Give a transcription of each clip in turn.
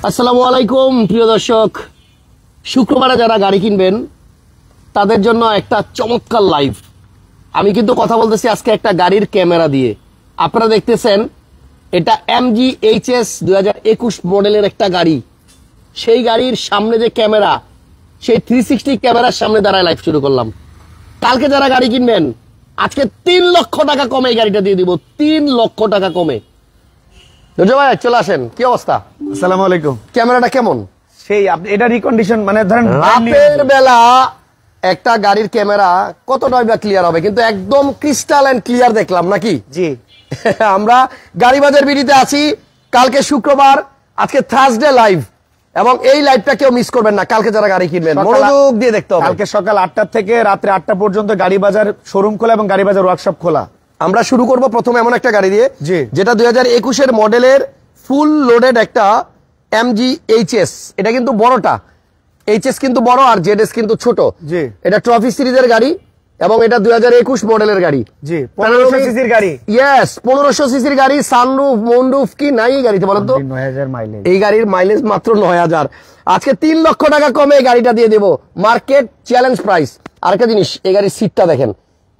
আসসালামু আলাইকুম প্রিয় দর্শক, শুক্রবারে যারা গাড়ি কিনবেন তাদের জন্য একটা চমৎকার লাইভ। আমি কিন্তু কথা বলতেছি আজকে একটা গাড়ির ক্যামেরা দিয়ে। আপনারা দেখতেছেন এটা MG HS 2021 মডেলের একটা গাড়ি। সেই গাড়ির সামনে যে ক্যামেরা, সেই 360 ক্যামেরার সামনে দাঁড়ায় লাইভ শুরু করলাম। কালকে যারা গাড়ি কিনবেন আজকে 3 লক্ষ টাকা কমে এই গাড়িটা দিয়ে দিব, 3 লক্ষ টাকা কমে। ভাই চলে আসেন, কি অবস্থা? আসসালামু আলাইকুম। ক্যামেরাটা কেমন? সেই আপনি এটা রিকন্ডিশন মানে ধরেন রাতের বেলা একটা গাড়ির ক্যামেরা কতটাই বা ক্লিয়ার হবে, কিন্তু একদম ক্রিস্টাল এন্ড ক্লিয়ার দেখলাম নাকি? জি আমরা গাড়ি বাজার বিডিতে আছি। কালকে শুক্রবার, আজকে থার্সডে লাইভ, এবং এই লাইভটা কেউ মিস করবেন না। কালকে যারা গাড়ি কিনবেন মনোযোগ দিয়ে দেখতে হবে। কালকে সকাল 8টা থেকে রাত্রে 8টা পর্যন্ত গাড়ি বাজার শোরুম খোলা এবং গাড়ি বাজার ওয়ার্কশপ খোলা। আমরা শুরু করব প্রথমে এমন একটা গাড়ি দিয়ে জি, যেটা 2021 মডেলের ফুল লোডেড একটা MG HS। এটা কিন্তু বড়টা, HS কিন্তু বড় আর ZS কিন্তু ছোট। জি, এটা ট্রফি সিরিজের গাড়ি এবং এটা 2021 মডেলের গাড়ি। জি, 1500 সিসির গাড়ি। ইয়েস, 1500 সিসির গাড়ি। সানরুফ মুনরুফ কি নাই এই গাড়িতে বলেন তো? 9000 মাইলেজ। এই গাড়ির মাইলেজ মাত্র 9000। আজকে 3 লক্ষ টাকা কমে এই গাড়িটা দিয়ে দেব, মার্কেট চ্যালেঞ্জ প্রাইস। আরেকটা জিনিস, এই গাড়ির সিটটা দেখেন।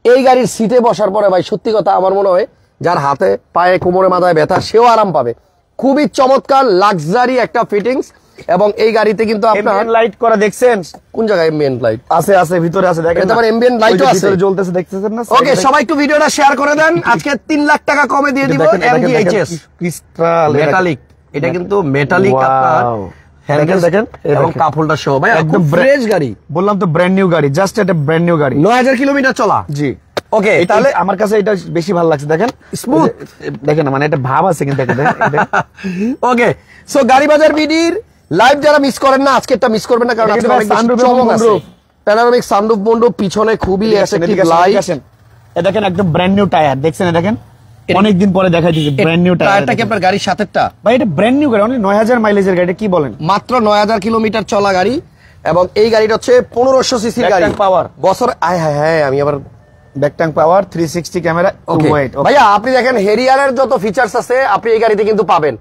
এই গাড়ির সিটে বসার পরে ভাই সত্যি কথা আমার মনে হয় যার হাতে পায়ে কোমরে মাথায় ব্যথা সেও আরাম পাবে। খুবই চমৎকার লাক্সারি একটা ফিটিংস। এবং এই গাড়িতে কিন্তু আপনার লাইট করা দেখছেন কোন জায়গায়? এমবিএন্ট লাইট আছে, আছে ভিতরে আছে, দেখেন এটা মানে এমবিএন্ট লাইটও আছে, ভিতরে জ্বলতেছে, দেখতেছেন না? ওকে, সবাই একটু ভিডিওটা শেয়ার করে দেন। আজকে 3 লাখ টাকা কমে দিয়ে দিব MG HS ক্রিস্টাল মেটালিক। এটা কিন্তু মেটালিক আপনার হ্যান্ডেল দেখেন এবং কাপ হোল্ডার সহ। ভাই একদম ফ্রেশ গাড়ি, বললাম তো ব্র্যান্ড নিউ গাড়ি, জাস্ট একটা ব্র্যান্ড নিউ গাড়ি, 9000 কিলোমিটার চলা। জি ওকে, তাহলে তাহলে আমার কাছে এটা বেশি ভালো লাগছে। দেখেন স্মুথ, দেখেন মানে একটা ভাব আছে কিন্তু ওকে। সো গাড়ি বাজার বিডির লাইভ যারা মিস করেন না, আজকে এটা মিস করবেন না, কারণ আজকে অনেক চমক আছে। প্যানোরামিক সানরুফ মন্ডপ, পিছনে খুবই এফেক্টিভ লাইট। এই দেখেন একদম ব্র্যান্ড নিউ টায়ার, দেখছেন? দেখেন অনেকদিন পরে দেখা দিয়েছে ব্র্যান্ড নিউ টায়ার। টায়ারটা কি আপনার গাড়ির সাথেরটা? ভাই এটা ব্র্যান্ড নিউ গাড়ি, অনলি 9000 মাইলেজের গাড়ি। কি বলেন? মাত্র 9000 কিলোমিটার চলা গাড়ি। এবং এই গাড়িটা হচ্ছে 1500 সিসির গাড়ি। পাওয়ার বছর হ্যাঁ আমি আবার ব্যাক ট্যাঙ্ক পাওয়ার, 360 ক্যামেরা। ভাইয়া আপনি দেখেন হেরিয়ারের যত ফিচার্স আছে আপনি এই গাড়িতে কিন্তু পাবেন।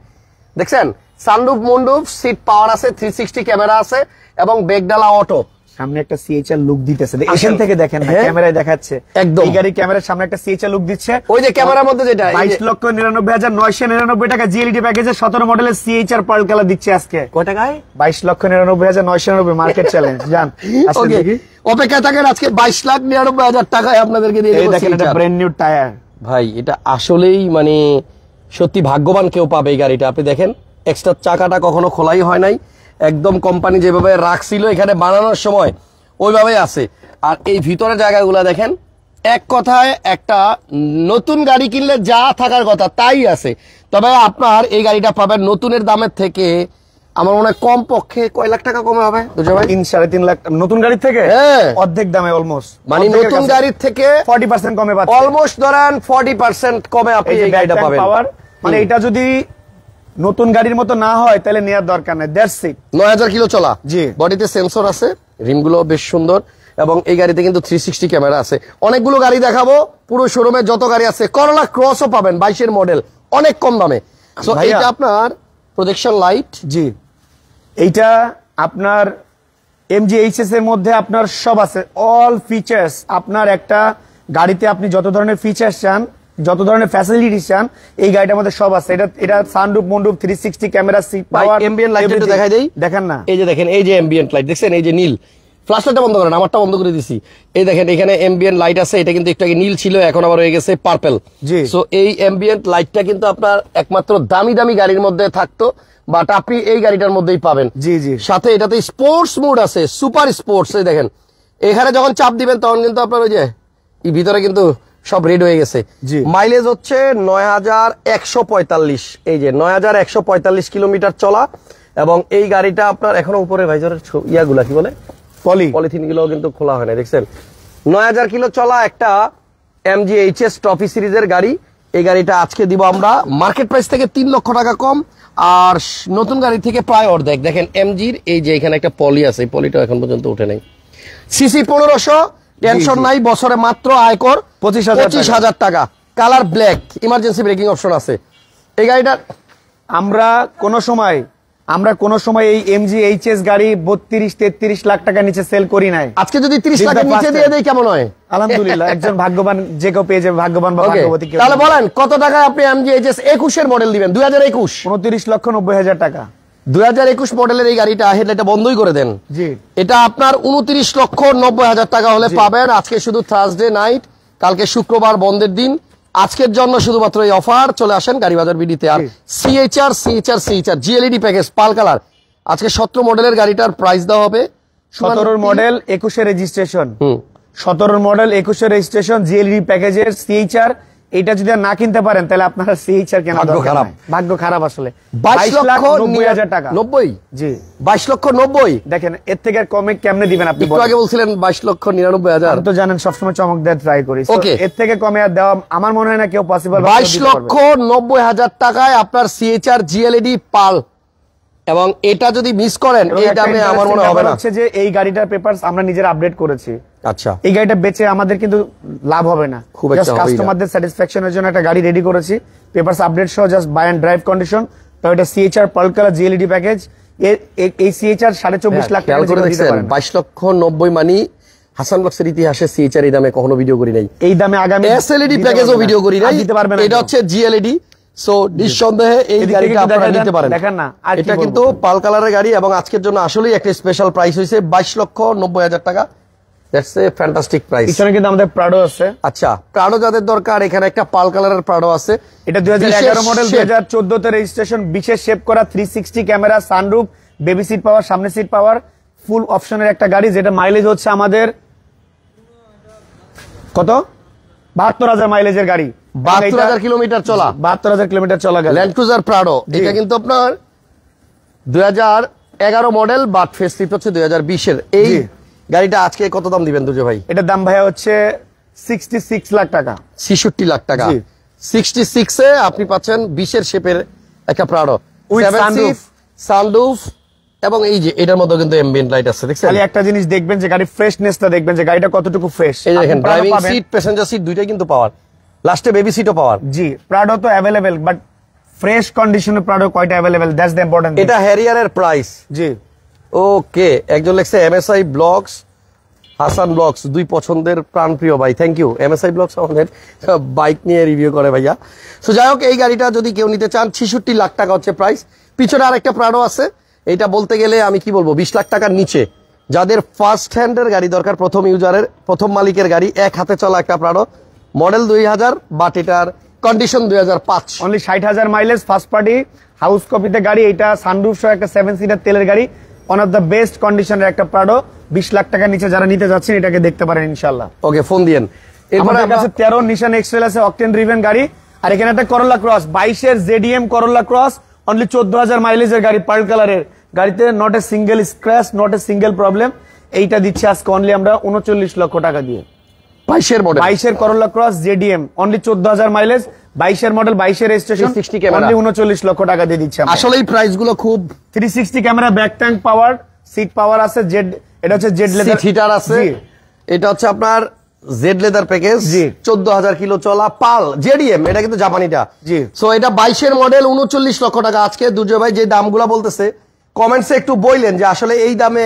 দেখছেন সানরুফ মুন্ডুফ, সিট পাওয়ার আছে, 360 ক্যামেরা আছে এবং বেগডালা অটো। সামনে একটা সিএইচআর লুক দিতেছে, এখান থেকে দেখেন ক্যামেরায় দেখাচ্ছে একদম। এই গাড়ি ক্যামেরার সামনে একটা সিএইচআর লুক দিচ্ছে। ওই যে ক্যামেরার মধ্যে যেটা 22,99,999 টাকা জিএলডি প্যাকেজে 17 মডেলের সিএইচআর পার্ল কালার দিচ্ছে আজকে। কয় টাকায়? 22,99,999 মার্কেট চ্যালেঞ্জ। জান অপেক্ষা থাকেন, আজকে 22,99,000 টাকায় আপনাদেরকে দিয়ে দেব। দেখেন এটা ব্র্যান্ড নিউ টায়ার। ভাই এটা আসলেই মানে সত্যি ভাগ্যবান কেউ পাবে এই গাড়িটা। আপনি দেখেন এক্সট্রা চাকাটা কখনো খোলাই হয় নাই, একদম কোম্পানি যেভাবে রাখছিল এখানে বানানোর সময় ওইভাবেই আছে। আর এই ভিতরে জায়গাগুলো দেখেন, এক কথায় একটা নতুন গাড়ি কিনলে যা থাকার কথা তাই আছে। তবে আপনার এই গাড়িটা পাবেন নতুনের দামের থেকে আমার মনে হয় কম পক্ষে কয় লাখ টাকা কমে হবে? 3-3.5 লাখ নতুন গাড়ির থেকে অর্ধেক দামে, অলমোস্ট মানে নতুন গাড়ির থেকে 40% কমে পাচ্ছেন। অলমোস্ট ধরেন 40% কমে আপনি এই গাড়িটা পাবেন। মানে এটা যদি নতুন গাড়ির মতো না হয় তাহলে নেওয়ার দরকার নাই। 9000 কিলো চলা। জি, বডিতে সেন্সর আছে, রিমগুলো বেশ সুন্দর এবং এই গাড়িতে কিন্তু 360 ক্যামেরা আছে। অনেকগুলো গাড়ি দেখাবো, পুরো শোরুমে যত গাড়ি আছে। করলা ক্রসও পাবেন 22 মডেল, অনেক কম দামে। সো এইটা আপনার প্রজেকশন লাইট। জি, এইটা আপনার MG HS এর মধ্যে আপনার সব আছে, অল ফিচার্স। আপনার একটা গাড়িতে আপনি যত ধরনের ফিচার্স চান, যত ধরনের ফ্যাসিলিটি চান, এই গাড়িটার মধ্যে সব আছে। এটা sunroof moonroof, 360 camera, seat power, ambient light একটু দেখাই দেই। দেখেন না, এই যে দেখেন, এই যে এমবিএন্ট লাইট দেখছেন, এই যে নীল। ফ্ল্যাশলাইটটা বন্ধ করেন, আমারটা বন্ধ করে দিছি। এই দেখেন এখানে এমবিএন্ট লাইট আছে। এটা কিন্তু একটু আগে নীল ছিল, এখন আবার হয়ে গেছে পার্পল। সো এই এমবিএন্ট লাইটটা কিন্তু আপনার একমাত্র দামি দামি গাড়ির মধ্যে থাকতো, বাট আপনি এই গাড়িটার মধ্যেই পাবেন। জি জি, সাথে এটাতে স্পোর্টস মোড আছে, সুপার স্পোর্টস। এই দেখেন এখানে যখন চাপ দিবেন তখন কিন্তু আপনার ওই যে ভিতরে কিন্তু সব রেড হয়ে গেছে। মাইলেজ হচ্ছে 9145। এই যে 9145 কিলোমিটার চলা। এবং এই গাড়িটা আপনার এখনো উপরে ভাইজারের ইয়াগুলা কি বলে, পলিথিন গুলো কিন্তু খোলা হয় না, দেখছেন? 9000 কিলো চলা একটা MG HS ট্রফি সিরিজের গাড়ি। এই গাড়িটা আজকে দিব আমরা মার্কেট প্রাইস থেকে 3 লক্ষ টাকা কম, আর নতুন গাড়ি থেকে প্রায় অর্ধেক। দেখেন MGর এই যে এখানে একটা পলি আছে, এই পলিটা এখন পর্যন্ত উঠে নাই। সিসি 1500, টেনশন নাই, বছরে মাত্র আয়কর 25,000 টাকা। Colour black, emergency breaking option আছে। এই গাড়িটার আমরা কোন সময় আমরা কোন সময় এই MG HS গাড়ি 32-33 লাখ টাকা নিচে সেল করি নাই। আজকে যদি 30 লাখের নিচে দিয়ে দেই কেমন হয়? আলহামদুলিল্লাহ, একজন ভাগ্যবান যে কেউ পেয়ে যাবে, ভাগ্যবান বা ভাগ্যবতী কেউ। তাহলে বলেন কত টাকায় আপনি MG HS 21 এর মডেল দিবেন? 2021 29,90,000 টাকা। 2021 মডেলের এই গাড়িটা হেডলাইটটা বন্ধই করে দেন। জি, এটা আপনার 29,90,000 টাকা হলে পাবেন। আজকে শুধু থার্সডে নাইট, কালকে শুক্রবার বন্ধের দিন। আজকের জন্য শুধুমাত্র এই অফার। চলে আসেন গাড়ি বাজার বিডিতে। আর CHR GLED প্যাকেজ পাল কালার, আজকে 17 মডেলের গাড়িটার প্রাইস দেওয়া হবে 17 model 21 registration, 17 model 21 registration GLED প্যাকেজের CHR। এটা যদি আর না কিনতে পারেন তাহলে আপনারা CHR কেনা ভাগ্য খারাপ। ভাগ্য খারাপ আসলে। 22,90,000 টাকা। 90? জি, 22,90,000। দেখেন এর থেকে আর কমে কেমনে দিবেন আপনি? একটু আগে বলছিলেন 22,99,000। আপনি তো জানেন সবসময় চমক দেওয়ার ট্রাই করি। Okay. এর থেকে কমে আর দেওয়া আমার মনে হয় না কেউ পসিবল। 22,90,000 টাকায় আপনার CHR GLED পাল, এবং এটা যদি মিস করেন এই দামে আমার মনে হবে না। হচ্ছে যে এই গাড়িটার পেপারস আমরা নিজেরা আপডেট করেছি। আচ্ছা, এই গাড়িটা বেচে আমাদের কিন্তু লাভ হবে না, খুব একটা জাস্ট কাস্টমারদের স্যাটিসফ্যাকশনের জন্য একটা গাড়ি রেডি করেছি, পেপারস আপডেট সহ, just buy and drive condition. তো এটা CHR pearl colour GLED package. এই CHR 24.5 লাখ টাকা করে দেখছেন। 22,90,000 মানে হাসান বক্সের ইতিহাসে CHR এই দামে কখনো ভিডিও করি নাই। এই দামে আগামী SLED প্যাকেজও ভিডিও করি নাই, দিতে পারবেন। এটা হচ্ছে GLED। সো নিঃসন্দেহে এই গাড়িটা আপনারা নিতে পারেন। দেখেন না, এটা কিন্তু পাল কালারের গাড়ি, এবং আজকের জন্য আসলেই একটা স্পেশাল প্রাইস হইছে 22,90,000 টাকা। That's a fantastic price. এখানে কিন্তু আমাদের প্রাডো আছে। আচ্ছা, প্রাডো যাদের দরকার, এখানে একটা পাল কালারের প্রাডো আছে। এটা 2011 মডেল, 2014 তে রেজিস্ট্রেশন, বিশেষ শেপ করা, 360 camera, sunroof, baby seat power, সামনে সিট পাওয়ার, ফুল অপশনের একটা গাড়ি, যেটা মাইলেজ হচ্ছে আমাদের কত 72,000 মাইলেজের গাড়ি, 72,000 কিলোমিটার চলা, 72,000 কিলোমিটার চলা গাড়ি। Land cruiser Prado. এটা কিন্তু আপনার 2011 মডেল, বাট ফেসলিফট হচ্ছে 2020 এর। এই গাড়িটা আজকে কত দাম দিবেন দুজে ভাই? এটার দাম ভাইয়া হচ্ছে 66 লাখ টাকা। 66 লাখ টাকা। 66 এ আপনি পাচ্ছেন 20 এর শেপের একটা প্রাডো, সানরুফ, এবং এই যে এটার মধ্যে কিন্তু অ্যাম্বিয়েন্ট লাইট আছে। দেখছেন, খালি একটা জিনিস দেখবেন যে গাড়ির ফ্রেশনেসটা দেখবেন যে গাড়িটা কতটুকু ফ্রেশ। এই দেখেন, ড্রাইভিং সিট, প্যাসেঞ্জার সিট দুইটাই কিন্তু পাওয়ার, লাস্টে বেবি সিটও পাওয়ার। জি, প্রাডো তো अवेलेबल, বাট ফ্রেশ কন্ডিশনে প্রাডো কয়টা अवेलेबल, দ্যাটস দ্য ইম্পর্টেন্ট। এটা হ্যারিয়ারের প্রাইস। জি, ওকে। একজন লিখছে MSI ব্লগস, হাসান ব্লগস, দুই পছন্দের প্রাণপ্রিয় ভাই। Thank you. MSI ব্লগস আমাদের বাইক নিয়ে রিভিউ করে ভাইয়া। সো যাই হোক, এই গাড়িটা যদি কেউ নিতে চান 66 লাখ টাকা হচ্ছে প্রাইস। পিছনে আরেকটা প্রাডো আছে, এটা বলতে গেলে আমি কি বলবো 20 লাখ টাকার নিচে। যাদের ফার্স্ট হ্যান্ডের গাড়ি দরকার, প্রথম ইউজারের, প্রথম মালিকের গাড়ি, এক হাতে চলা একটা প্রাডো, মডেল 2000, বাট এটার condition 2005, only 60,000 mileage, first party, house কপিতে গাড়ি। এটা সানরুফ সহ একটা 7 সিটার তেলের গাড়ি, ওয়ান অফ দ্য বেস্ট কন্ডিশনের একটা প্রাডো। 20 লাখ টাকার নিচে যারা নিতে যাচ্ছেন এটাকে দেখতে পারেন ইনশাআল্লাহ। ওকে, ফোন দিয়েন। আমাদের কাছে 13 নিশান এক্সেল আছে, অকটেন ড্রিভেন গাড়ি। আর এখানে একটা করোলা ক্রস, 22 এর ZDM করোলা ক্রস, অনলি 14,000 মাইলেজের গাড়ি, পার্ল কালারের গাড়িতে, not a single scratch, not a single problem. এইটা দিচ্ছে আজকে অনলি আমরা 39 লক্ষ টাকা দিয়ে। 22 এর মডেল, 22 এর করোলা ক্রস ZDM, অনলি 14,000 মাইলেজ, 22 এর মডেল, 22 এর রেজিস্ট্রেশন, 360 ক্যামেরা, অনলি 39 লক্ষ টাকা দিয়ে দিচ্ছে আমরা। আসলে এই প্রাইস গুলো খুব। 360 camera, back tank power, seat power আছে, জেড, এটা হচ্ছে জেড লেদার সিট হিটার আছে। এটা হচ্ছে আপনার জেড লেদার প্যাকেজ, 14,000 কিলো চলা, পাল JDM, এটা কিন্তু জাপানিটা। জি, সো এটা 22 এর মডেল, 39 লক্ষ টাকা। আজকে দুর্জয় ভাই যে দামগুলো বলতেছে, কমেন্টসে একটু বললেন যে আসলে এই দামে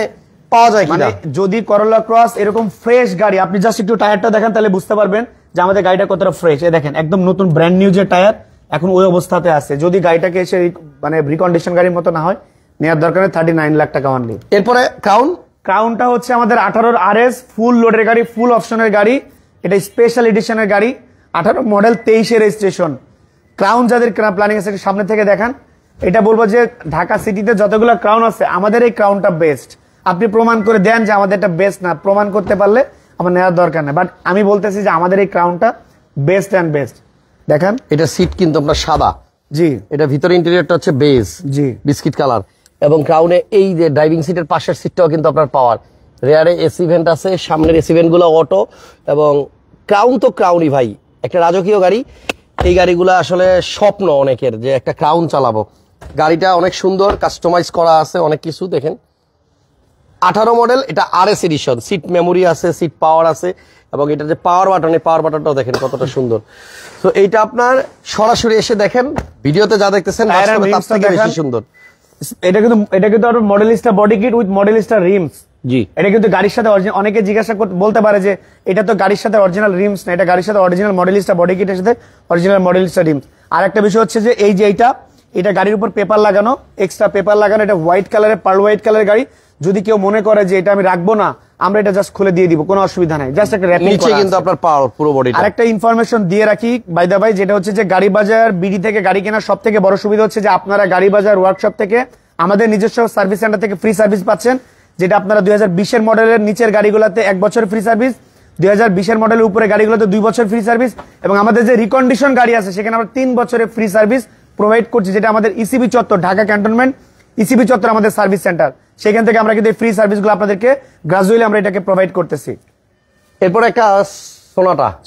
পাওয়া যায় কিনা। যদি করোলা ক্রস এরকম ফ্রেশ গাড়ি, আপনি জাস্ট একটু টায়ারটা দেখেন তাহলে বুঝতে পারবেন যে আমাদের গাড়িটা কতটা ফ্রেশ। এই দেখেন, একদম নতুন ব্র্যান্ড নিউ যে টায়ার, এখন ওই অবস্থাতে আছে। যদি গাড়িটাকে এসে মানে রিকন্ডিশন গাড়ির মতো না হয়, নেওয়ার দরকার 39 লাখ টাকা অনলি। এরপরে ক্রাউনটা হচ্ছে আমাদের 18 RS, ফুল লোডের গাড়ি, ফুল অপশনের গাড়ি। এটা স্পেশাল এডিশনের গাড়ি, 18 মডেল, 23 এর রেজিস্ট্রেশন। ক্রাউন যাদের প্ল্যানিং আছে সামনে থেকে দেখান। এটা বলবো যে ঢাকা সিটিতে যতগুলো ক্রাউন আছে, আমাদের এই ক্রাউনটা বেস্ট। আপনি প্রমাণ করে দেন যে আমাদের এটা বেস্ট না, প্রমাণ করতে পারলে আমার নেওয়ার দরকার নেই, বাট আমি বলতেছি যে আমাদের এই ক্রাউনটা বেস্ট অ্যান্ড বেস্ট। দেখেন, এটা সিট কিন্তু আপনার সাদা। জি, এটা ভিতরে ইন্টেরিয়রটা হচ্ছে বেজ, জি, বিস্কিট কালার, এবং ক্রাউনে এই যে ড্রাইভিং সিটের পাশের সিটটাও কিন্তু আপনার পাওয়ার। রেয়ারে এসি ভেন্ট আছে, সামনের এসি ভেন্ট গুলো অটো, এবং ক্রাউন তো ক্রাউনই ভাই, একটা রাজকীয় গাড়ি। এই গাড়িগুলো আসলে স্বপ্ন অনেকের যে একটা ক্রাউন চালাবো। গাড়িটা অনেক সুন্দর, কাস্টমাইজ করা আছে অনেক কিছু। দেখেন, 18 মডেল, এটা RS এডিশন, সিট মেমোরি আছে, সিট পাওয়ার আছে, এবং এটা যে পাওয়ার বাটন, এই পাওয়ার বাটনটাও দেখেন কতটা সুন্দর। তো এইটা আপনার সরাসরি এসে দেখেন, ভিডিওতে যা দেখতেছেন তার থেকে বেশি সুন্দর। এটা কিন্তু Modellista body kit with Modellista rims. জি, এটা কিন্তু গাড়ির সাথে অনেকে জিজ্ঞাসা বলতে পারে যে এটা তো গাড়ির সাথে অরিজিনাল রিমস না, এটা গাড়ির সাথে অরিজিনাল মডেলিস্টা বডি কিটের সাথে অরিজিনাল মডেলিস্টা রিমস। আর একটা বিষয় হচ্ছে যে এই যে এটা গাড়ির উপর পেপার লাগানো, এক্সট্রা পেপার লাগানো, এটা হোয়াইট কালারের পার্ল হোয়াইট কালারের গাড়ি। যদি কেউ মনে করে যে এটা আমি রাখবো না, আমরা এটা জাস্ট খুলে দিয়ে দিব, কোনো অসুবিধা নাই। জাস্ট একটা র্যাপিং নিচে কিন্তু আপনার পাওয়ার পুরো বডিটা। আরেকটা ইনফরমেশন দিয়ে রাখি বাই দা ভাই, যেটা হচ্ছে যে গাড়ি বাজার বিডি থেকে গাড়ি কেনার সব থেকে বড় সুবিধা হচ্ছে যে আপনারা গাড়ি বাজার ওয়ার্কশপ থেকে আমাদের নিজস্ব সার্ভিস সেন্টার থেকে ফ্রি সার্ভিস পাচ্ছেন, যেটা আপনারা 2020 মডেলের নিচের গাড়িগুলোতে 1 বছর ফ্রি সার্ভিস, 2020 মডেলের উপরে গাড়িগুলোতে 2 বছর ফ্রি সার্ভিস, এবং আমাদের যে রিকন্ডিশন গাড়ি আছে সেখানে আমরা 3 বছরের ফ্রি সার্ভিস প্রোভাইড করছি, যেটা আমাদের ইসিবি চত্বর, ঢাকা ক্যান্টনমেন্ট ইসিবি চত্বর আমাদের সার্ভিস সেন্টার। সেখান থেকে আমরা কিন্তু ফ্রি সার্ভিসগুলো আপনাদেরকে গ্রাজুয়ালি আমরা এটাকে প্রোভাইড করতেছি। এরপর একটা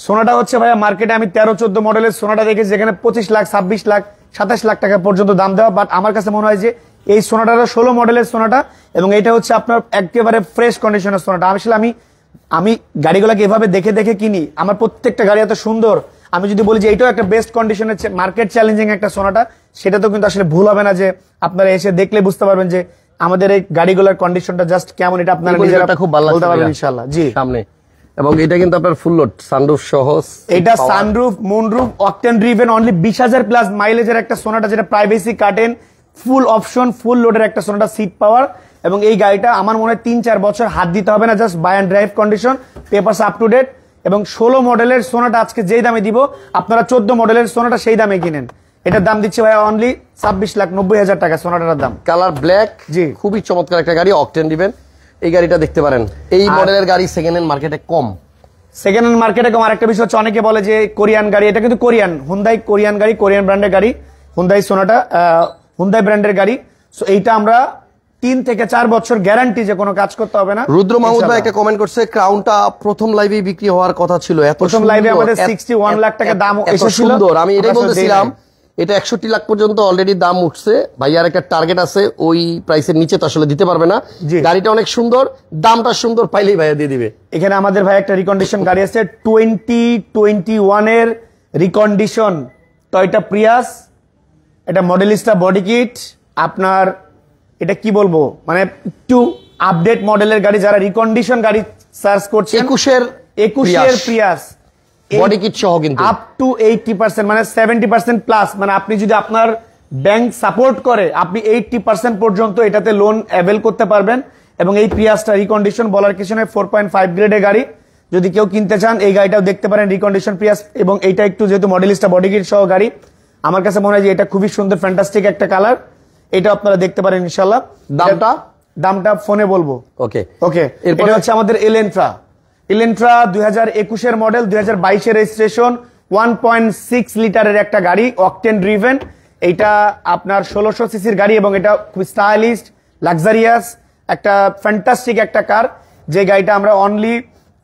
সোনাটা হচ্ছে ভাইয়া মার্কেটে আমি 13-14 মডেলের সোনাটা দেখেছি, যেখানে 25 লাখ, 26 লাখ, 27 লাখ টাকা পর্যন্ত দাম দেওয়া। বাট আমার কাছে মনে হয় যে এই সোনাটার 16 মডেলের সোনাটা, এবং এটা হচ্ছে আপনার একেবারে ফ্রেশ কন্ডিশনের সোনাটা। আসলে আমি গাড়িগুলোকে এভাবে দেখে দেখে কিনি, আমার প্রত্যেকটা গাড়ি এত সুন্দর। আমি যদি বলি যে এইটাও একটা বেস্ট কন্ডিশনের মার্কেট চ্যালেঞ্জিং একটা সোনাটা, সেটা তো কিন্তু আসলে ভুল হবে না, যে আপনারা এসে দেখলে বুঝতে পারবেন যে আমাদের এই গাড়িগুলোর কন্ডিশনটা জাস্ট কেমন, এটা আপনারা নিজেরা খুব ভালো বলতে পারবেন ইনশাআল্লাহ। জি, সামনে, এবং এটা কিন্তু আপনার ফুল লোড সানরুফ সহ, এটা sunroof, moonroof, octane driven, only 20,000 plus মাইলেজের একটা সোনাটা, যেটা privacy curtain, full option, full লোডের একটা সোনাটা, সিট পাওয়ার। এবং এই গাড়িটা আমার মনে হয় 3-4 বছর হাত দিতে হবে না, just buy and drive condition, papers up to date. এবং 16 মডেলের সোনাটা আজকে যেই দামে দিব, আপনারা 14 মডেলের সোনাটা সেই দামে কিনেন। এটার দাম দিচ্ছে ভাই অনলি 26,90,000 টাকা সোনাটার দাম। কালার ব্ল্যাক, জি, খুবই চমৎকার একটা গাড়ি, অকটেন দিবেন। এই গাড়িটা দেখতে পারেন, এই মডেলের গাড়ি সেকেন্ড হ্যান্ড মার্কেটে কম। সেকেন্ড হ্যান্ড মার্কেটে কম। আরেকটা বিষয় হচ্ছে, অনেকে বলে যে কোরিয়ান গাড়ি, এটা কিন্তু কোরিয়ান, হুন্দাই কোরিয়ান গাড়ি, কোরিয়ান ব্র্যান্ডের গাড়ি, হুন্দাই সোনাটা হুন্দাই ব্র্যান্ডের গাড়ি। সো এইটা আমরা 3 থেকে 4 বছর গ্যারান্টি, যে কোনো কাজ করতে হবে না। রুদ্র মাহমুদ ভাই একটা কমেন্ট করছে, ক্রাউনটা প্রথম লাইভে বিক্রি হওয়ার কথা ছিল, এত প্রথম লাইভে আমাদের 61 লাখ টাকা দাম এসেছিল। আমি এটাই বলতেছিলাম, এটা 61 লাখ পর্যন্ত অলরেডি দাম উঠছে। ভাইয়ার একটা টার্গেট আছে, ওই প্রাইসের নিচে তো আসলে দিতে পারবে না। গাড়িটা অনেক সুন্দর, দামটা সুন্দর পাইলেই ভাইয়া দিয়ে দিবে। এখানে আমাদের ভাই একটা রিকন্ডিশন গাড়ি আছে, 2021 এর রিকন্ডিশন টয়োটা প্রিয়াস, এটা মডেলিস্টা বডি কিট। আপনার এটা কি বলবো, মানে একটু আপডেট মডেলের গাড়ি, যারা রিকন্ডিশন গাড়ি সার্চ করছে, 21 এর প্রিয়াস বডি কিট সহ, কিন্তু আপ টু 80%, মানে 70% প্লাস। মানে আপনি যদি আপনার ব্যাংক সাপোর্ট করে, আপনি 80% পর্যন্ত এটাতে লোন অ্যাভেল করতে পারবেন। এবং এই প্রিয়াসটা রিকন্ডিশন বলার কিছু নয়, 4.5 গ্রেডের গাড়ি। যদি কেউ কিনতে চান এই গাড়িটাও দেখতে পারেন, রিকন্ডিশন প্রিয়াস। এবং এইটা একটু যেহেতু মডেলিস্টা বডি কিট সহ গাড়ি, আমার কাছে মনে হয় যে এটা খুবই সুন্দর, ফ্যান্টাস্টিক একটা কালার। এটা আপনারা দেখতে পারেন ইনশাআল্লাহ। দামটা ফোনে বলবো। ওকে, এটা হচ্ছে আমাদের এলেন্ট্রা 2021 এর মডেল, 2022 এর রেজিস্ট্রেশন, 1.6 লিটারের একটা গাড়ি, অকটেন ড্রিভেন। এটা আপনার 1600 সিসির গাড়ি, এবং এটা খুব স্টাইলিশ, লাক্সারিয়াস, একটা ফ্যান্টাস্টিক একটা কার, যে গাড়িটা আমরা অনলি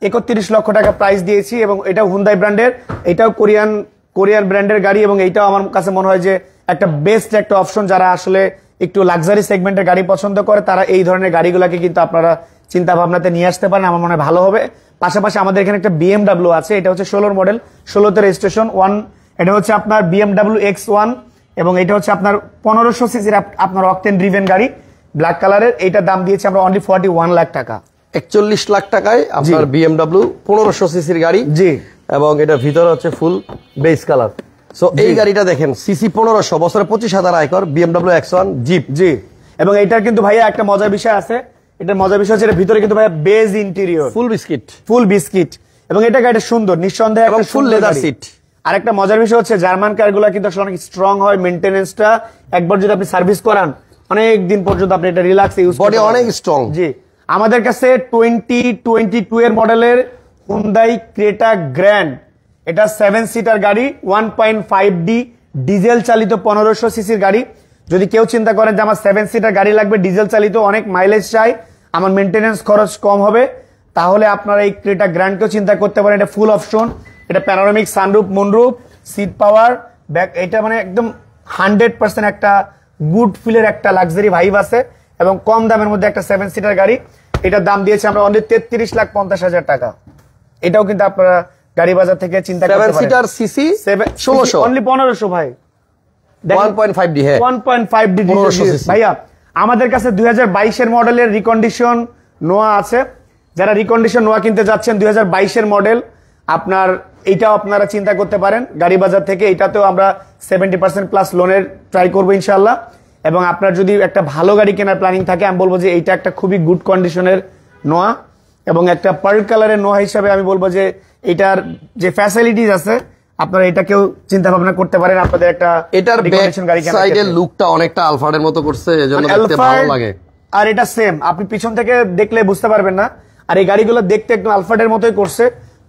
31 লক্ষ টাকা প্রাইস দিয়েছি। এবং এটা হুন্দাই ব্র্যান্ডের, এটাও কোরিয়ান ব্র্যান্ডের গাড়ি। এবং এইটাও আমার কাছে মনে হয় যে একটা বেস্ট একটা অপশন, যারা আসলে একটু লাক্সারি সেগমেন্টের গাড়ি পছন্দ করে, তারা এই ধরনের গাড়িগুলোকে কিন্তু আপনারা চিন্তা ভাবনাতে নিয়ে আসতে পারেন, আমার মনে হয় ভালো হবে। পাশাপাশি আমাদের এখানে একটা BMW আছে, এটা হচ্ছে 16 মডেল, 16তে রেজিস্ট্রেশন, এটা হচ্ছে আপনার BMW X1, এবং এটা হচ্ছে আপনার 1500 সিসির আপনার অকটেন ড্রিভেন গাড়ি, ব্ল্যাক কালারের। এইটার দাম দিয়েছে আমরা অনলি 41 লাখ টাকা, 41 লাখ টাকায় আপনার BMW 1500 সিসির গাড়ি। জি, এবং এটা ভিতরে হচ্ছে ফুল বেস কালার। সো এই গাড়িটা দেখেন, সিসি 1500, বছরে 25,000 আয়কর, BMW X1 জিপ। জি, এবং এইটার কিন্তু ভাইয়া একটা মজার বিষয় আছে, এটার মজার বিষয় হচ্ছে ভিতরে কিন্তু ভাইয়া বেজ ইন্টেরিয়র, ফুল বিস্কিট। এবং এটা গাড়িটা সুন্দর, নিঃসন্দেহে একটা ফুল লেদার সিট। আর একটা মজার বিষয় হচ্ছে, জার্মান কারগুলো কিন্তু আসলে অনেক স্ট্রং হয়, মেইনটেনেন্সটা একবার যদি আপনি সার্ভিস করান, অনেক দিন পর্যন্ত আপনি এটা রিল্যাক্স ইউজ করতে পারবেন, অনেক স্ট্রং। জি, আমাদের কাছে 2022 এর মডেলের হুন্দাই ক্রেটা গ্র্যান্ড, এটা 7 সিটার গাড়ি, 1.5D ডিজেল চালিত 1500 সিসির গাড়ি। যদি কেউ চিন্তা করেন যে আমার 7 সিটার গাড়ি লাগবে, ডিজেল চালিত, অনেক মাইলেজ চাই, আমার মেইনটেনেন্স খরচ কম হবে, তাহলে আপনারা এই ক্রেটা গ্র্যান্ডকেও চিন্তা করতে পারেন। এটা ফুল অপশন, এটা panoramic sunroof, moonroof, seat power, back, এটা মানে একদম 100% একটা গুড ফিলের একটা লাক্সারি ভাইব আছে, এবং কম দামের মধ্যে একটা 7 সিটার গাড়ি। এটার দাম দিয়েছে আমরা অনলি 33,50,000 টাকা। এটাও কিন্তু আপনারা গাড়ি বাজার থেকে চিন্তা করতে পারেন। 7 সিটার সিসি 1600, অনলি 1500 ভাই, 1.5D, হ্যাঁ 1.5D ভাইয়া। আমাদের কাছে 2022-এর মডেলের রিকন্ডিশন নোয়া আছে। যারা রিকন্ডিশন নোয়া কিনতে যাচ্ছেন 2022-এর মডেল, আপনার এইটাও আপনারা চিন্তা করতে পারেন গাড়ি বাজার থেকে। এটাতেও আমরা 70% প্লাস লোনের ট্রাই করবো ইনশাল্লাহ। এবং আপনার যদি একটা ভালো গাড়ি কেনার প্ল্যানিং থাকে, আমি বলবো যে এইটা একটা খুবই গুড কন্ডিশনের নোয়া, এবং একটা পার্ল কালারের নোয়া হিসাবে আমি বলবো যে এটার যে ফ্যাসিলিটিস আছে আপনারা এটাকেও চিন্তা ভাবনা করতে পারেন আপনাদের একটা এটার ব্যাক সাইডের লুকটা অনেকটা আলফার্ডের মতো করছে, এজন্য দেখতে ভালো লাগে। আর এটা সেম, আপনি পিছন থেকে দেখলে বুঝতে পারবেন না। আর এই গাড়িগুলো দেখতে একদম আলফার্ডের মতোই করছে।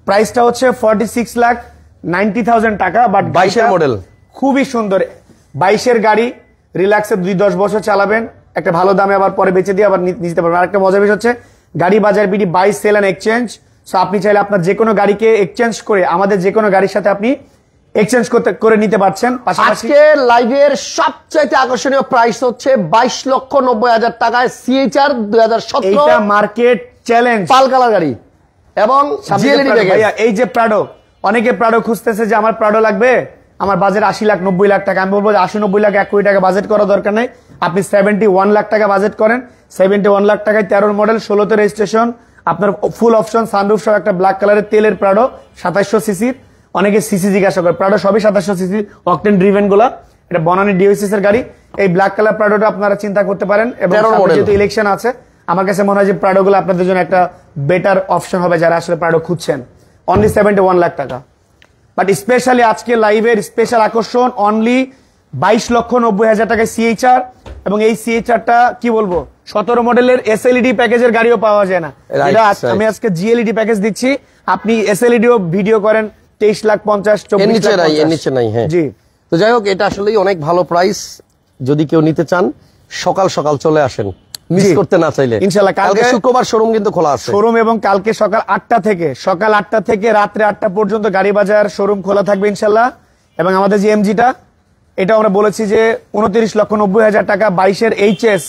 প্রাইসটা হচ্ছে 46,90,000 টাকা, বাট 22-এর মডেল, খুবই সুন্দর। 22-এর গাড়ি রিল্যাক্সে 2-10 বছর চালাবেন, একটা ভালো দামে আবার পরে বেচে দিয়ে আবার নিতে পারবেন। আর একটা মজার বিষয় হচ্ছে Gari Bazar BD buy sell and exchange. So আপনি চাইলে আপনার যে কোনো গাড়িকে এক্সচেঞ্জ করে আমাদের যে কোনো গাড়ির সাথে আপনি এক্সচেঞ্জ করে নিতে পারছেন। আজকে লাইভের সবচেয়ে আকর্ষণীয় প্রাইস হচ্ছে 22,90,000 টাকায় সিএইচআর 2017 এটা মার্কেট চ্যালেঞ্জ পাল কালার গাড়ি এবং জিএলইডি প্যাকেজ। ভাইয়া এই যে প্রাডো, অনেকে প্রাডো খুঁজতেছে যে আমার প্রাডো লাগবে, আমার বাজেট 80 লাখ 90 লাখ টাকা। আমি বলবো যে 80-90 লাখ 1 কোটি টাকা বাজেট করা দরকার নাই। আপনি 71 লাখ টাকা বাজেট করেন। 71 লাখ টাকায় 13 মডেল, 16তে রেজিস্ট্রেশন, আপনার ফুল অপশন সানরুফ সহ একটা ব্ল্যাক কালারের তেলের প্রাডো 2700 সিসির। অনেকে সিসি জিজ্ঞাসা করে, প্রাডো সবই 2700 সিসি অকটেন ড্রিভেন গুলা। এটা বনানী ডিওসিস এর গাড়ি। এই ব্ল্যাক কালার প্রাডোটা আপনারা চিন্তা করতে পারেন। এবং যেহেতু ইলেকশন আছে, আমার কাছে মনে হয় যে প্রাডো গুলো আপনাদের জন্য একটা বেটার অপশন হবে যারা আসলে প্রাডো খুঁজছেন। অনলি 71 লাখ টাকা। বাট স্পেশালি আজকে লাইভের স্পেশাল আকর্ষণ অনলি 22,90,000 টাকায় সিএইচআর। এবং এই সিএইচআরটা কি বলবো, 17 মডেলের এসএলইডি প্যাকেজের গাড়িও পাওয়া যায় না। আমি আজকে জিএলইডি প্যাকেজ দিচ্ছি। আপনি এসএলইডিও ভিডিও করেন 23,50,000 24 লাখ নিচে নাই। হ্যাঁ জি। তো যাই হোক, এটা আসলেই অনেক ভালো প্রাইস। যদি কেউ নিতে চান সকাল সকাল চলে আসেন, মিস করতে না চাইলে ইনশাআল্লাহ। কালকে শুক্রবার শোরুম কিন্তু খোলা আছে, শোরুম, এবং কালকে সকাল 8টা থেকে রাত্রে 8টা পর্যন্ত গাড়ি বাজার শোরুম খোলা থাকবে ইনশাআল্লাহ। এবং আমাদের যে এমজিটা, এটা আমরা বলেছি যে 29,90,000 টাকা 22-এর এইচএস,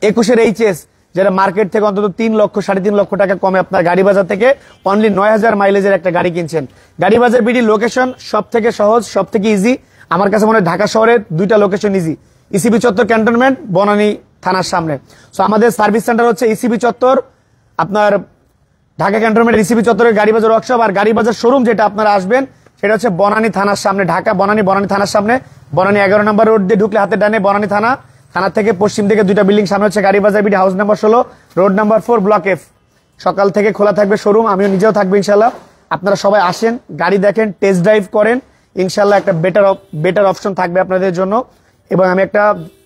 21-এর এইচএস, যেটা মার্কেট থেকে অন্তত 3 লক্ষ 3.5 লক্ষ টাকা কমে আপনার গাড়ি বাজার থেকে অনলি 9,000 মাইলেজের একটা গাড়ি কিনছেন। গাড়ি বাজার বিডি লোকেশন সব থেকে সহজ, সব থেকে ইজি। আমার কাছে মনে হয় ঢাকা শহরের 2টা লোকেশন ইজি, ইসিবি চত্বর ক্যান্টনমেন্ট, বনানী থানার সামনে। সো আমাদের সার্ভিস সেন্টার হচ্ছে ইসিবি চত্বর, আপনার ঢাকা ক্যান্টনমেন্ট ইসিবি চত্বরের গাড়ি বাজার ওয়ার্কশপ। আর গাড়ি বাজার শোরুম যেটা আপনারা আসবেন সেটা হচ্ছে বনানী থানার সামনে, ঢাকা বনানী থানার সামনে। বনানী 11 নম্বর রোড দিয়ে ঢুকলে হাতে ডানে বনানী থানা, থানা থেকে পশ্চিম দিকে 2টা বিল্ডিং সামনে হচ্ছে Gari Bazar BD house number 16, road number 4, block F. সকাল থেকে খোলা থাকবে শোরুম, আমিও নিজেও থাকবো ইনশাল্লাহ। আপনারা সবাই আসেন, গাড়ি দেখেন, টেস্ট ড্রাইভ করেন, ইনশাল্লাহ একটা বেটার অপশন থাকবে আপনাদের জন্য। এবং আমি একটা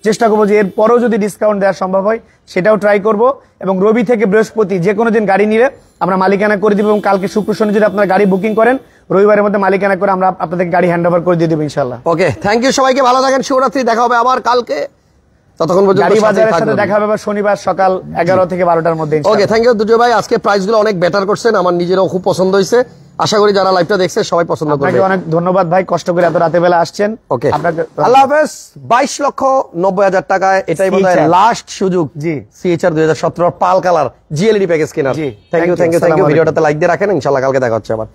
চেষ্টা করবো যে এর পরেও যদি ডিসকাউন্ট দেওয়া সম্ভব হয় সেটাও ট্রাই করব। এবং রবি থেকে বৃহস্পতি যে কোনো দিন গাড়ি নিলে আমরা মালিকানা করে দিব। এবং কালকে শুক্র শনি যদি আপনার গাড়ি বুকিং করেন, রবিবারের মধ্যে মালিকানা করে আমরা আপনাদের গাড়ি হ্যান্ড ওভার করে দিয়ে দেবো ইনশাল্লাহ। ওকে, থ্যাংক ইউ সবাইকে, ভালো থাকেন, শুভরাত্রি, দেখা হবে আবার কালকে। ততক্ষণ পর্যন্ত গাড়ি বাজারের সাথে দেখা হবে শনিবার সকাল 11 থেকে 12টার মধ্যে। ওকে, থ্যাংক ইউ দুজয় ভাই। আজকে প্রাইসগুলো অনেক বেটার করছেন, আমার নিজেরও খুব পছন্দ হয়েছে। আশা করি যারা লাইভটা দেখছে সবাই পছন্দ করবে। আপনাকে অনেক ধন্যবাদ ভাই, কষ্ট করে এত রাতে বেলা আসছেন। ওকে, আল্লাহ হাফেজ। 22,90,000 টাকায় এটাই বোধহয় লাস্ট সুযোগ। জি, CHR 2017 pearl colour GLED package কেনার। Thank you. ভিডিওটাতে লাইক দিয়ে রাখেন, ইনশাআল্লাহ কালকে দেখা হচ্ছে আবার।